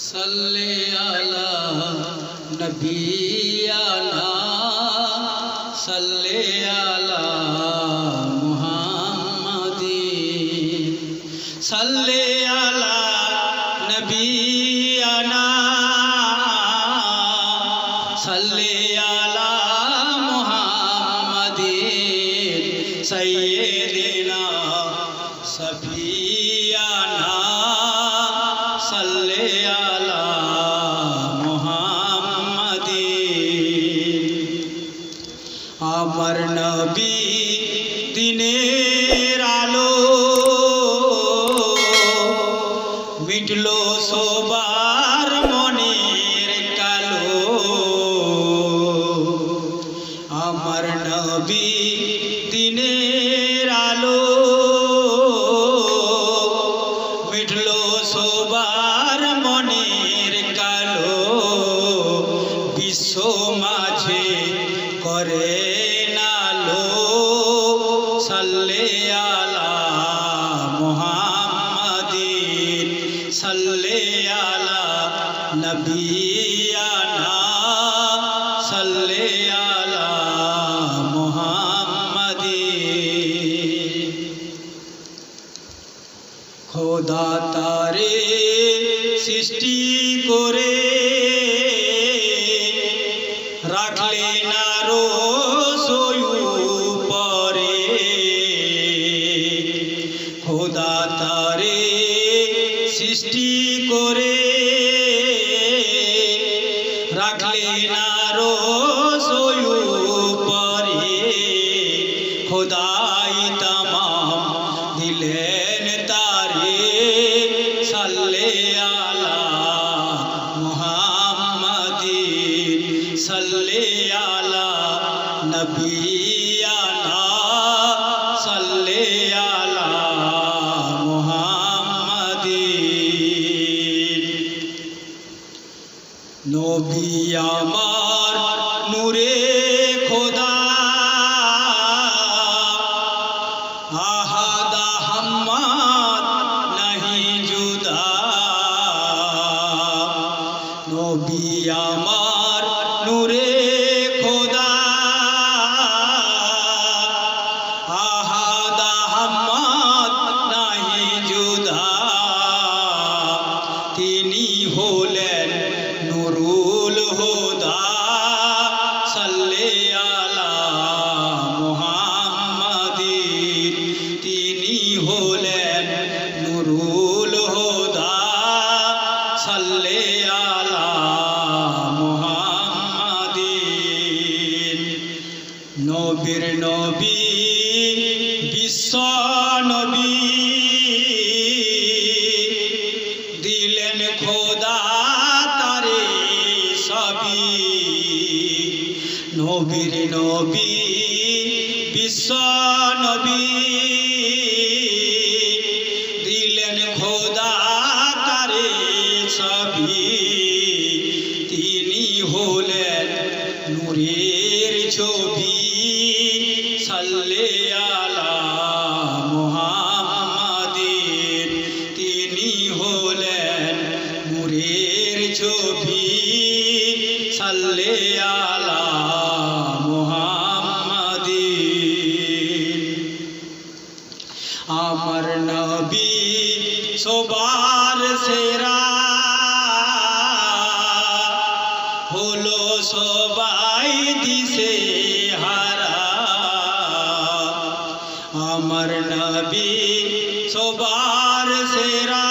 सल्ले अला नबीना सल्ले अला मुहम्मदीन सल्ले अला नबीना सल्ले अला मुहम्मदीन सय्यदिना सफियाना सल्ले अला मुहम्मदीन আমার নবী দিনের আলো মিটলো সবার মনের কালো আমার নবী দিনের আলো মিটলো সবার মনের কালো বিশ্ব মাঝে করে सल्ले अला मुहम्मदीन सल्ले अला नबीना सल्ले अला मुहम्मदीन खुदा तारे सृष्टि करे राखले ना रोज খোদা তারে সৃষ্টি করে রাখলে না রোজ উপরে খোদাই তামাম দিলেন তারে সাল্লে আলা মুহাম্মাদিন সাল্লে আলা নবিয়ানা সাল্লে আলা নবী আমার নূরে খোদা আহাদ আহমদ নাহি জুদা নবী আমার নূরে খোদা আহাদ আহমদ নাহি জুদা তিনি হলেন নুরুল হুদা সাল্লে আলা মুহাম্মাদিন তিনি হলেন নুরুল হুদা সাল্লে আলা মুহাম্মাদিন নবীর নবী বিশ্ব নবী দিলেন খোদা নবীর নবী বিশ্ব নবী দিলেন খোদা তারে সবই তিনি হলেন নূরের ছবি সাল্লে আলা মুহাম্মাদিন তিনি হলেন নূরের ছবি সাল্লে আলা মুহাম্মাদিন আমার নবী সবার সেরা হলো সবাই দিশে হারা আমার নবী সবার সেরা